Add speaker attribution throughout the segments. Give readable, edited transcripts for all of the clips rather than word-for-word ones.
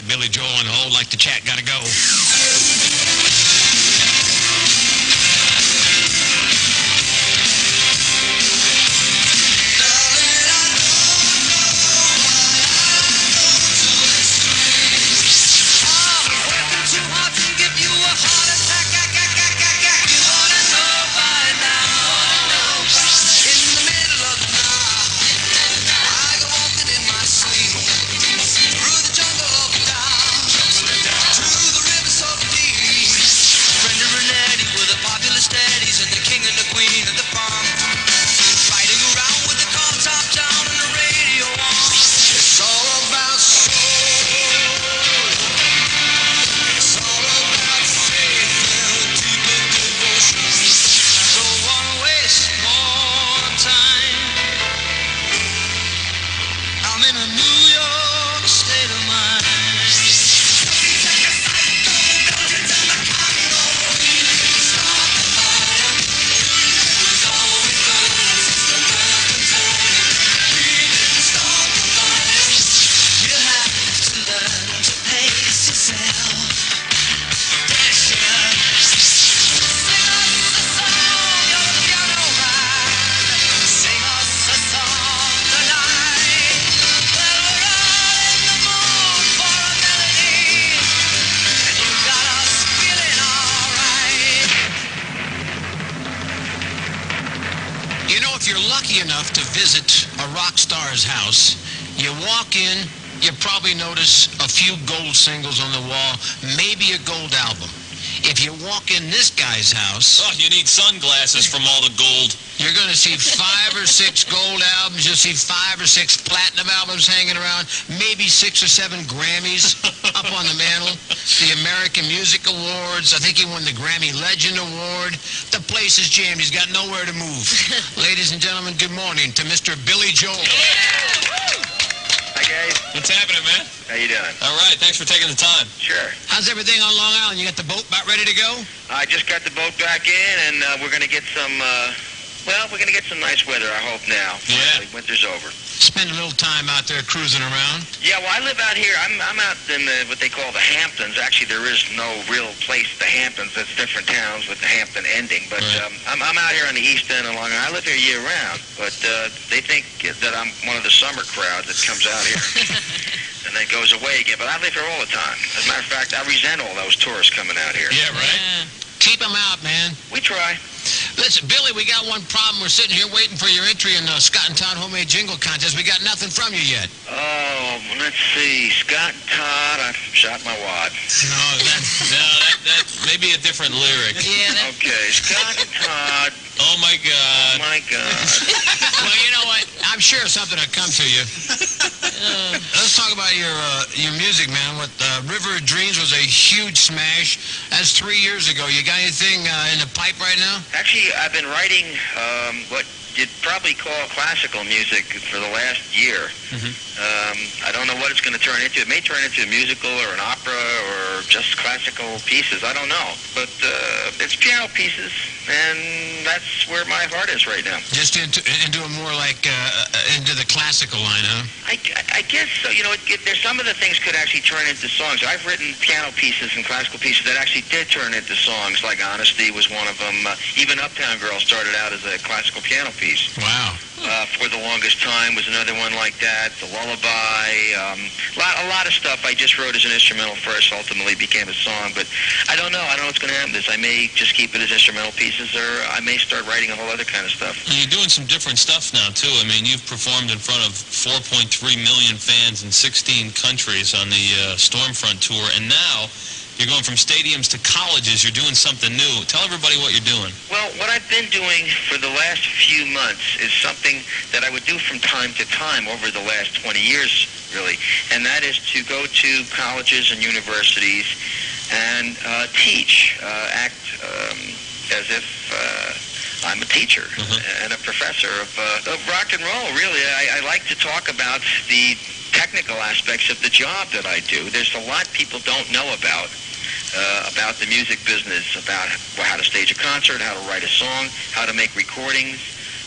Speaker 1: got Billy Joel on hold like the chat gotta go. If you're lucky enough to visit a rock star's house, you walk in, you probably notice a few gold singles on the wall, maybe a gold album. If you walk in this guy's house...
Speaker 2: Oh, you need sunglasses from all the gold.
Speaker 1: You're going to see 5 or 6 gold albums. You'll see 5 or 6 platinum albums hanging around, maybe 6 or 7 Grammys up on the mantle. The American Music Awards. I think he won the Grammy Legend Award. The place is jammed. He's got nowhere to move. Ladies and gentlemen, good morning to Mr. Billy Joel.
Speaker 3: Hi, guys.
Speaker 2: What's happening, man?
Speaker 3: How you doing?
Speaker 2: All right. Thanks for taking the time.
Speaker 3: Sure.
Speaker 1: How's everything on Long Island? You got the boat about ready to go?
Speaker 3: I just got the boat back in, and we're going to get some, we're going to get some nice weather, I hope now.
Speaker 2: Yeah.
Speaker 3: Winter's over.
Speaker 1: Spend a little time out there cruising around.
Speaker 3: Yeah, well, I live out here. I'm out in what they call the Hamptons. Actually, there is no real place, the Hamptons. It's different towns with the Hampton ending. But
Speaker 2: right.
Speaker 3: I'm out here on the East End of Long Island. I live here year-round. But they think that I'm one of the summer crowd that comes out here. And then goes away again. But I live here all the time. As a matter of fact, I resent all those tourists coming out here.
Speaker 1: Yeah, right? Yeah. Keep them out, man.
Speaker 3: We try.
Speaker 1: Listen, Billy, we got one problem. We're sitting here waiting for your entry in Scott and Todd Homemade Jingle Contest. We got nothing from you yet.
Speaker 3: Oh, let's see. Scott and Todd, I shot my wad.
Speaker 2: That may be a different lyric.
Speaker 1: Yeah.
Speaker 3: Okay, Scott and Todd.
Speaker 2: Oh, my God.
Speaker 3: Oh, my God.
Speaker 1: Well, you know what? I'm sure something will come to you. Let's talk about your music, man. What River of Dreams was a huge smash. That's 3 years ago. You got anything in the pipe right now?
Speaker 3: Actually, I've been writing what you'd probably call classical music for the last year. I don't know what it's going to turn into. It may turn into a musical or an opera or just classical pieces. I don't know. But it's piano pieces, and that's where my heart is right now.
Speaker 1: Just into a more like into the classical line, huh?
Speaker 3: I guess so. You know, there's some of the things could actually turn into songs. I've written piano pieces and classical pieces that actually did turn into songs, like Honesty was one of them. Even Uptown Girl started out as a classical piano piece.
Speaker 1: Wow.
Speaker 3: For the Longest Time was another one like that. The Lullaby. A lot of stuff I just wrote as an instrumental first, ultimately became a song. But I don't know. I don't know what's going to happen. I may just keep it as instrumental pieces, or I may start writing a whole other kind of stuff.
Speaker 2: And you're doing some different stuff now, too. I mean, you've performed in front of 4.3 million fans in 16 countries on the Stormfront tour, and now you're going from stadiums to colleges. You're doing something new. Tell everybody what you're doing.
Speaker 3: Well, what I've been doing for the last few months is something that I would do from time to time over the last 20 years, really, and that is to go to colleges and universities and teach, act as if I'm a teacher and a professor of rock and roll, really. I like to talk about the technical aspects of the job that I do. There's a lot people don't know about the music business, about how to stage a concert, how to write a song, how to make recordings,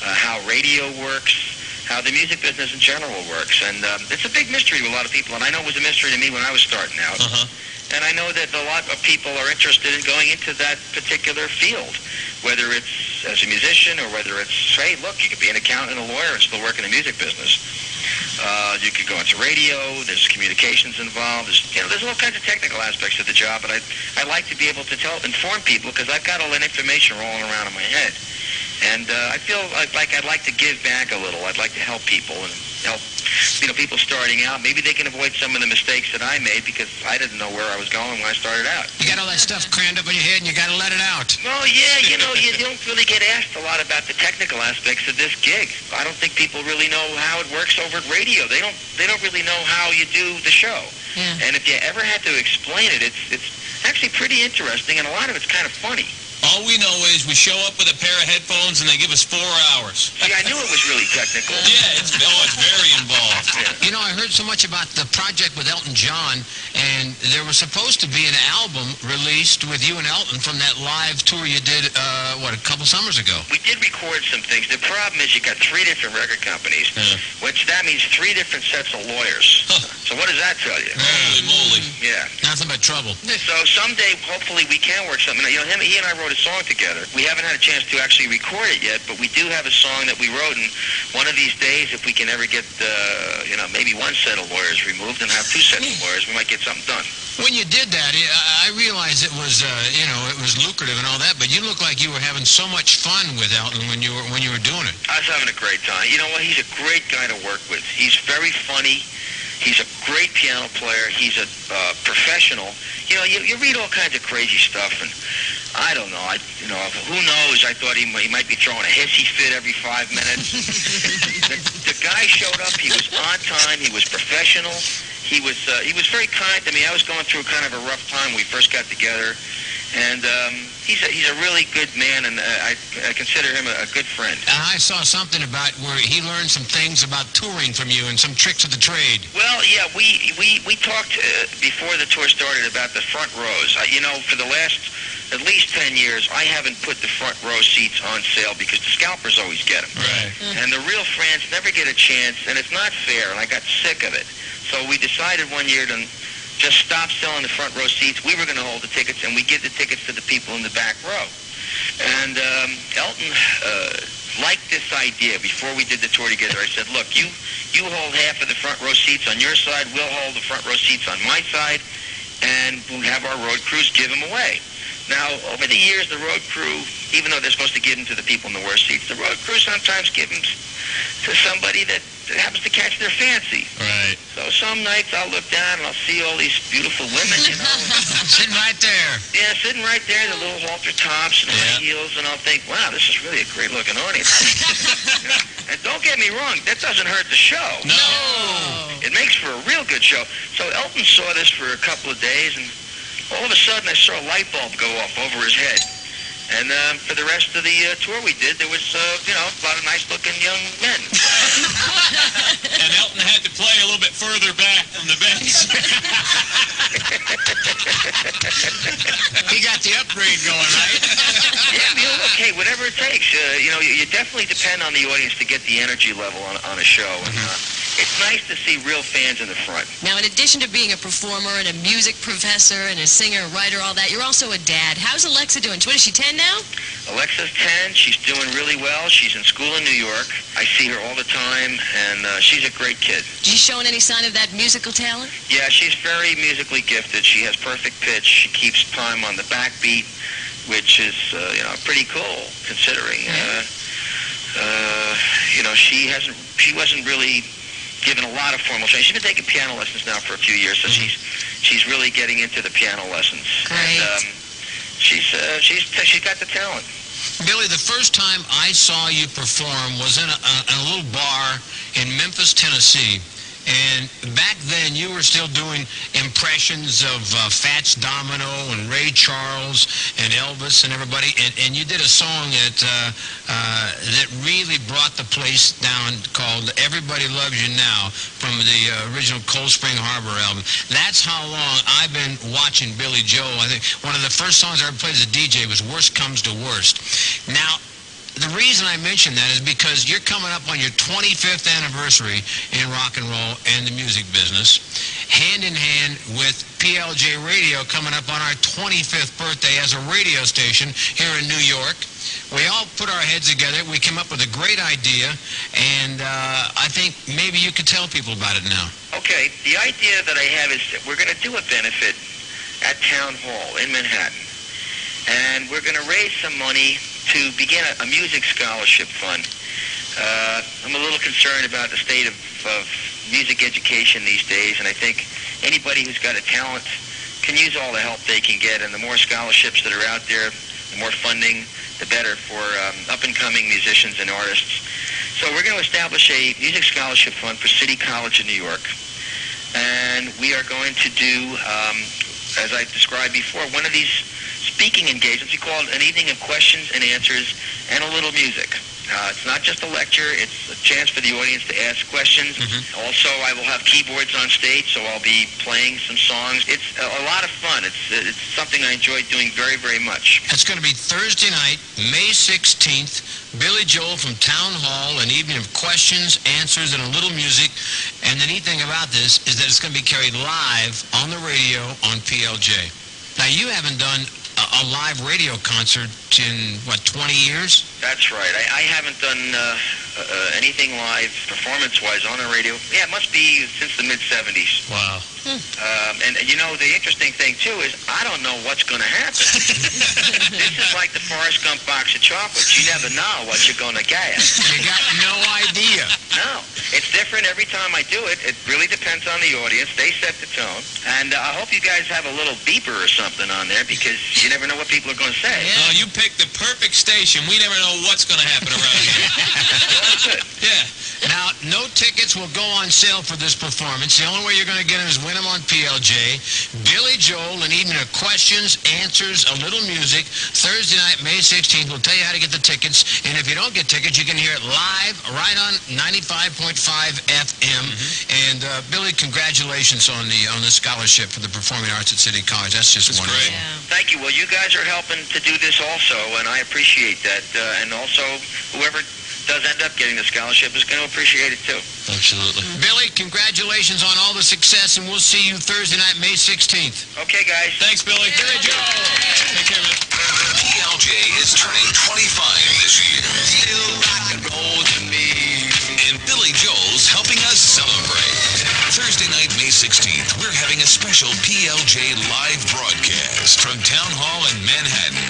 Speaker 3: how radio works, how the music business in general works. And it's a big mystery to a lot of people, and I know it was a mystery to me when I was starting out. And I know that a lot of people are interested in going into that particular field, whether it's as a musician or whether it's, hey, look, you could be an accountant and a lawyer and still work in the music business. You could go into radio. There's communications involved. There's all kinds of technical aspects of the job, but I like to be able to inform people because I've got all that information rolling around in my head. And I feel like I'd like to give back a little. I'd like to help people and help, people starting out. Maybe they can avoid some of the mistakes that I made because I didn't know where I was going when I started out.
Speaker 1: You got all that stuff crammed up in your head and you got to let it out.
Speaker 3: Well, yeah, you don't really get asked a lot about the technical aspects of this gig. I don't think people really know how it works over at radio. They don't really know how you do the show.
Speaker 4: Yeah.
Speaker 3: And if you ever had to explain it, it's actually pretty interesting, and a lot of it's kind of funny.
Speaker 2: All we know is we show up with a pair of headphones and they give us 4 hours.
Speaker 3: See, I knew it was really technical.
Speaker 2: Yeah, it's very involved.
Speaker 1: You know, I heard so much about the project with Elton John, and there was supposed to be an album released with you and Elton from that live tour you did, a couple summers ago.
Speaker 3: We did record some things. The problem is you got 3 different record companies, which that means 3 different sets of lawyers. So what does that tell you?
Speaker 2: Holy moly.
Speaker 3: Yeah.
Speaker 1: Nothing but trouble.
Speaker 3: So someday, hopefully, we can work something. He and I wrote a song together. We haven't had a chance to actually record it yet, but we do have a song that we wrote, and one of these days, if we can ever get, maybe 1 set of lawyers removed and have 2 sets of lawyers, we might get something done.
Speaker 1: When you did that, I realized it was, it was lucrative and all that, but you look like you were having so much fun with Elton when you were doing it.
Speaker 3: I was having a great time. You know what? He's a great guy to work with. He's very funny. He's a great piano player. He's a professional. You read all kinds of crazy stuff, and I don't know. Who knows? I thought he might be throwing a hissy fit every 5 minutes. the guy showed up. He was on time. He was professional. He was very kind to me. I was going through kind of a rough time when we first got together, and he's a really good man, and I consider him a good friend.
Speaker 1: I saw something about where he learned some things about touring from you and some tricks of the trade.
Speaker 3: Well, yeah, we talked before the tour started about the front rows. For the last at least 10 years, I haven't put the front row seats on sale because the scalpers always get them.
Speaker 2: Right.
Speaker 3: And the real fans never get a chance, and it's not fair, and I got sick of it. So we decided one year to just stop selling the front row seats. We were going to hold the tickets, and we give the tickets to the people in the back row. And Elton liked this idea. Before we did the tour together, I said, look, you hold half of the front row seats on your side, we'll hold the front row seats on my side, and we'll have our road crews give them away. Now, over the years, the road crew, even though they're supposed to give them to the people in the worst seats, the road crew sometimes give them to somebody that happens to catch their fancy.
Speaker 2: Right.
Speaker 3: So some nights I'll look down and I'll see all these beautiful women,
Speaker 1: Sitting right there.
Speaker 3: Yeah, sitting right there, the little halter tops and high heels, and I'll think, wow, this is really a great-looking audience. And don't get me wrong, that doesn't hurt the show.
Speaker 2: No.
Speaker 3: It makes for a real good show. So Elton saw this for a couple of days, and all of a sudden I saw a light bulb go off over his head. And for the rest of the tour we did, there was, a lot of nice-looking young men.
Speaker 2: And Elton had to play a little bit further back from the bench.
Speaker 1: He got the upgrade going, right?
Speaker 3: Yeah, look, hey, whatever it takes. You definitely depend on the audience to get the energy level on a show. And it's nice to see real fans in the front.
Speaker 4: Now, in addition to being a performer and a music professor and a singer, writer, all that, you're also a dad. How's Alexa doing? What is she, 10 now?
Speaker 3: Alexa's 10. She's doing really well. She's in school in New York. I see her all the time, and she's a great kid.
Speaker 4: Is she showing any sign of that musical talent?
Speaker 3: Yeah, she's very musically gifted. She has perfect pitch. She keeps time on the backbeat, which is, pretty cool, considering. She wasn't really given a lot of formal training. She's been taking piano lessons now for a few years, so she's really getting into the piano lessons.
Speaker 4: Great.
Speaker 3: And she's got the talent.
Speaker 1: Billy, the first time I saw you perform was in a little bar in Memphis, Tennessee. And back then, you were still doing impressions of Fats Domino and Ray Charles and Elvis and everybody. And you did a song that really brought the place down called Everybody Loves You Now from the original Cold Spring Harbor album. That's how long I've been watching Billy Joel. I think one of the first songs I ever played as a DJ was Worst Comes to Worst. Now, the reason I mention that is because you're coming up on your 25th anniversary in rock and roll and the music business, hand in hand with PLJ Radio coming up on our 25th birthday as a radio station here in New York. We all put our heads together. We came up with a great idea, and I think maybe you could tell people about it now.
Speaker 3: Okay, the idea that I have is that we're going to do a benefit at Town Hall in Manhattan, and we're going to raise some money to begin a music scholarship fund. I'm a little concerned about the state of music education these days, and I think anybody who's got a talent can use all the help they can get, and the more scholarships that are out there, the more funding, the better for up-and-coming musicians and artists. So we're going to establish a music scholarship fund for City College in New York, and we are going to do, as I described before, one of these speaking engagements. We call it an evening of questions and answers and a little music. It's not just a lecture. It's a chance for the audience to ask questions. Mm-hmm. Also, I will have keyboards on stage, so I'll be playing some songs. It's a lot of fun. It's something I enjoy doing very, very much.
Speaker 1: It's going to be Thursday night, May 16th. Billy Joel from Town Hall, an evening of questions, answers, and a little music. And the neat thing about this is that it's going to be carried live on the radio on PLJ. Now, you haven't done a live radio concert in, 20 years?
Speaker 3: That's right. I haven't done anything live, performance-wise, on the radio. Yeah, it must be since the mid-'70s.
Speaker 2: Wow.
Speaker 3: And the interesting thing, too, is I don't know what's going to happen. This is like the Forrest Gump box of chocolates. You never know what you're going to get.
Speaker 1: You got no idea.
Speaker 3: No. It's different every time I do it. It really depends on the audience. They set the tone. And I hope you guys have a little beeper or something on there, because you never know what people are going to say.
Speaker 2: Yeah. Oh, you picked the perfect station. We never know what's going to happen around here.
Speaker 3: Well, good.
Speaker 2: Yeah.
Speaker 1: Now, no tickets will go on sale for this performance. The only way you're going to get them is win them on PLJ. Billy Joel, an evening of questions, answers, a little music. Thursday night, May 16th. We'll tell you how to get the tickets. And if you don't get tickets, you can hear it live right on 95.5 FM. And Billy, congratulations on the scholarship for the performing arts at City College. That's just wonderful.
Speaker 2: Great.
Speaker 4: Yeah.
Speaker 3: Thank you. Well, you guys are helping to do this also, and I appreciate that. And also, whoever does end up getting the scholarship is going to appreciate it, too.
Speaker 2: Absolutely.
Speaker 1: Billy, congratulations on all the success, and we'll see you Thursday night, May 16th.
Speaker 3: Okay, guys.
Speaker 2: Thanks, Billy.
Speaker 1: Billy Joel.
Speaker 2: Take care, man.
Speaker 5: PLJ is turning 25 this year.
Speaker 1: Still rock and roll to me.
Speaker 5: And Billy Joel's helping us celebrate. Thursday night, May 16th, we're having a special PLJ live broadcast from Town Hall in Manhattan.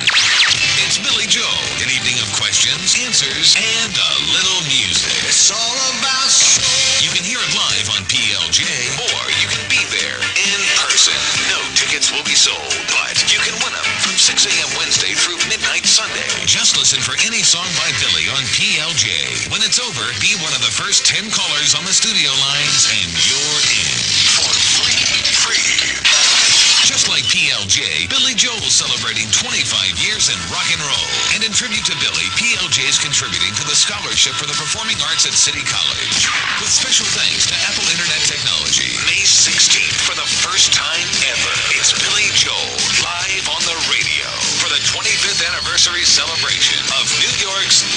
Speaker 5: It's Billy Joel, an evening of questions, answers, and a little music.
Speaker 1: It's all about soul.
Speaker 5: You can hear it live on PLJ, or you can be there in person. No tickets will be sold, but you can win them from 6 a.m. Wednesday through midnight Sunday. Just listen for any song by Billy on PLJ. When it's over, be one of the first 10 callers on the studio lines, and you're in for free. Just like PLJ, Billy Joel's celebrating 25 years in rock and roll. And in tribute to Billy, PLJ is contributing to the scholarship for the performing arts at City College. With special thanks to Apple Internet Technology. May 16th, for the first time ever, it's Billy Joel live on the radio for the 25th anniversary celebration of New York's